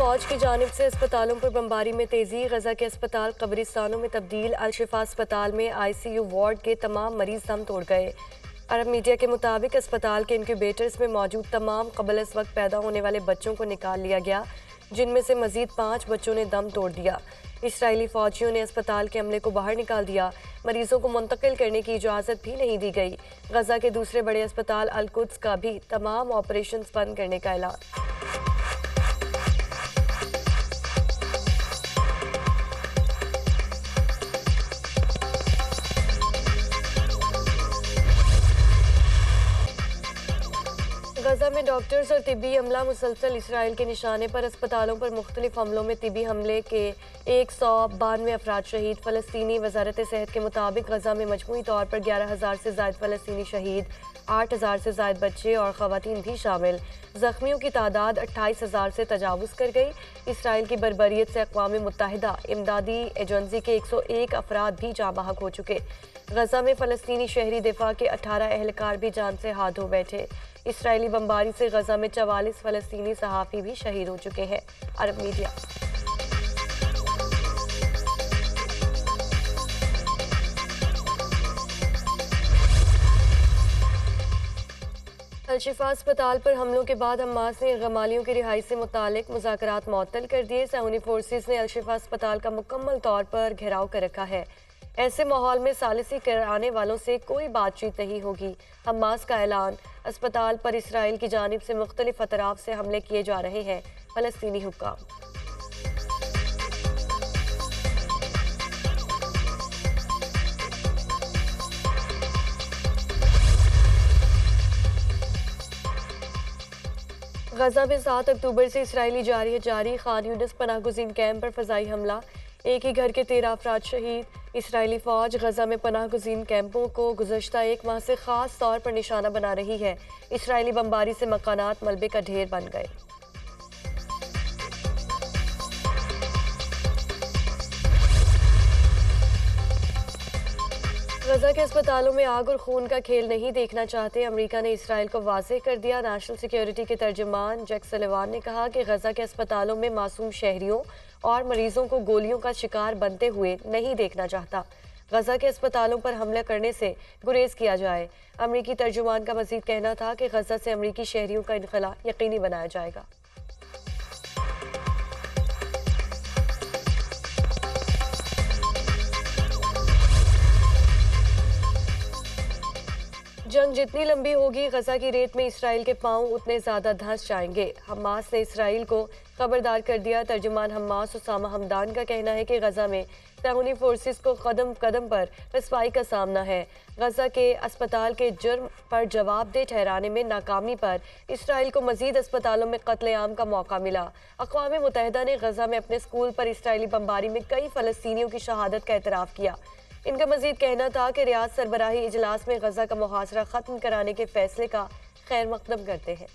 فوج کی جانب سے اسپتالوں پر بمباری میں تیزی، غزہ کے اسپتال قبرستانوں میں تبدیل، الشفا اسپتال میں آئی سی یو وارڈ کے تمام مریض دم توڑ گئے۔ عرب میڈیا کے مطابق اسپتال کے انکیوبیٹرز میں موجود تمام قبل از وقت پیدا ہونے والے بچوں کو نکال لیا گیا، جن میں سے مزید 5 بچوں نے دم توڑ دیا۔ اسرائیلی فوجیوں نے اسپتال کے عملے کو باہر نکال دیا، مریضوں کو منتقل کرنے کی اجازت بھی نہیں دی گئی۔ غزہ کے دوسرے بڑے اسپتال القدس کا بھی تمام آپریشنز بند کرنے کا اعلان۔ غزہ میں ڈاکٹرز اور طبی عملہ مسلسل اسرائیل کے نشانے پر، اسپتالوں پر مختلف حملوں میں طبی حملے کے 192 افراد شہید۔ فلسطینی وزارت صحت کے مطابق غزہ میں مجموعی طور پر 11,000 سے زائد فلسطینی شہید، 8,000 سے زائد بچے اور خواتین بھی شامل۔ زخمیوں کی تعداد 28,000 سے تجاوز کر گئی۔ اسرائیل کی بربریت سے اقوام متحدہ امدادی ایجنسی کے 101 افراد بھی جاں بحق ہو چکے۔ غزہ میں فلسطینی شہری دفاع کے 18 اہلکار بھی جان سے ہاتھ دھو بیٹھے۔ اسرائیلی بمباری سے غزہ میں 44 فلسطینی صحافی بھی شہید ہو چکے ہیں۔ عرب میڈیا الشفا اسپتال پر حملوں کے بعد حماس نے غمالیوں کی رہائی سے متعلق مذاکرات معطل کر دیے۔ صہیونی فورسز نے الشفا اسپتال کا مکمل طور پر گھیراؤ کر رکھا ہے۔ ایسے ماحول میں ثالثی کرانے والوں سے کوئی بات چیت نہیں ہوگی۔ حماس کا اعلان، اسپتال پر اسرائیل کی جانب سے مختلف اطراف سے حملے کیے جا رہے ہیں، فلسطینی حکام۔ غزہ میں 7 اکتوبر سے اسرائیلی جاری خان یونس پناہ گزین کیمپ پر فضائی حملہ، ایک ہی گھر کے 13 افراد شہید۔ اسرائیلی فوج غزہ میں پناہ گزین کیمپوں کو گزشتہ ایک ماہ سے خاص طور پر نشانہ بنا رہی ہے۔ اسرائیلی بمباری سے مکانات ملبے کا ڈھیر بن گئے۔ غزہ کے اسپتالوں میں آگ اور خون کا کھیل نہیں دیکھنا چاہتے، امریکہ نے اسرائیل کو واضح کر دیا۔ نیشنل سیکیورٹی کے ترجمان جیک سلیوان نے کہا کہ غزہ کے اسپتالوں میں معصوم شہریوں اور مریضوں کو گولیوں کا شکار بنتے ہوئے نہیں دیکھنا چاہتا۔ غزہ کے اسپتالوں پر حملہ کرنے سے گریز کیا جائے۔ امریکی ترجمان کا مزید کہنا تھا کہ غزہ سے امریکی شہریوں کا انخلاء یقینی بنایا جائے گا۔ جنگ جتنی لمبی ہوگی، غزہ کی ریت میں اسرائیل کے پاؤں اتنے زیادہ دھنس جائیں گے۔ حماس نے اسرائیل کو خبردار کر دیا۔ ترجمان حماس اسامہ حمدان کا کہنا ہے کہ غزہ میں صہیونی فورسز کو قدم قدم پر رسوائی کا سامنا ہے۔ غزہ کے اسپتال کے جرم پر جواب دہ ٹھہرانے میں ناکامی پر اسرائیل کو مزید اسپتالوں میں قتل عام کا موقع ملا۔ اقوام متحدہ نے غزہ میں اپنے اسکول پر اسرائیلی بمباری میں کئی فلسطینیوں کی شہادت کا اعتراف کیا۔ ان کا مزید کہنا تھا کہ ریاض سربراہی اجلاس میں غزہ کا محاصرہ ختم کرانے کے فیصلے کا خیر مقدم کرتے ہیں۔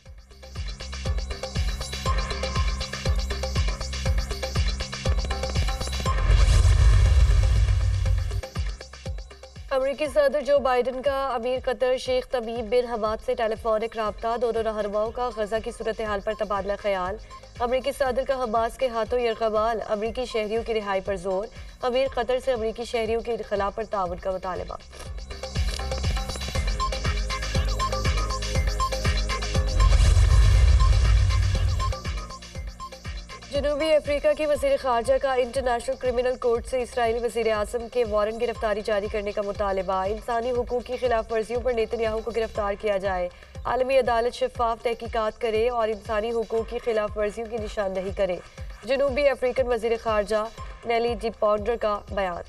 امریکی صدر جو بائیڈن کا امیر قطر شیخ تمیم بن حماد سے ٹیلی فونک رابطہ، دونوں رہنماؤں کا غزہ کی صورتحال پر تبادلہ خیال۔ امریکی صدر کا حماس کے ہاتھوں یرغمال، امریکی شہریوں کی رہائی پر زور۔ امیر قطر سے امریکی شہریوں کے انخلاء پر تعاون کا مطالبہ۔ جنوبی افریقہ کی وزیر خارجہ کا انٹرنیشنل کرمنل کورٹ سے اسرائیلی وزیر اعظم کے وارنٹ گرفتاری جاری کرنے کا مطالبہ۔ انسانی حقوق کی خلاف ورزیوں پر نیتن یاہو کو گرفتار کیا جائے۔ عالمی عدالت شفاف تحقیقات کرے اور انسانی حقوق کی خلاف ورزیوں کی نشاندہی کرے۔ جنوبی افریقن وزیر خارجہ نیلی ڈی پونڈر کا بیان۔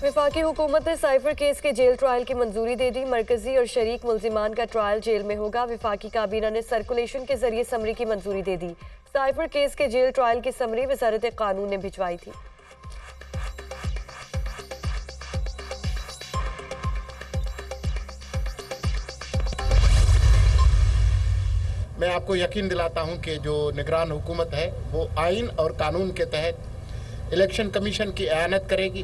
وفاقی حکومت نے سائفر کیس کے جیل ٹرائل کی منظوری دے دی۔ مرکزی اور شریک ملزمان کا ٹرائل جیل میں ہوگا۔ وفاقی کابینہ نے سرکولیشن کے ذریعے سمری کی منظوری دے دی۔ سائفر کیس کے جیل ٹرائل کی سمری وزارت قانون نے بھجوائی تھی۔ میں آپ کو یقین دلاتا ہوں کہ جو نگران حکومت ہے وہ آئین اور قانون کے تحت الیکشن کمیشن کی اعانت کرے گی۔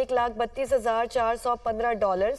$1,32,415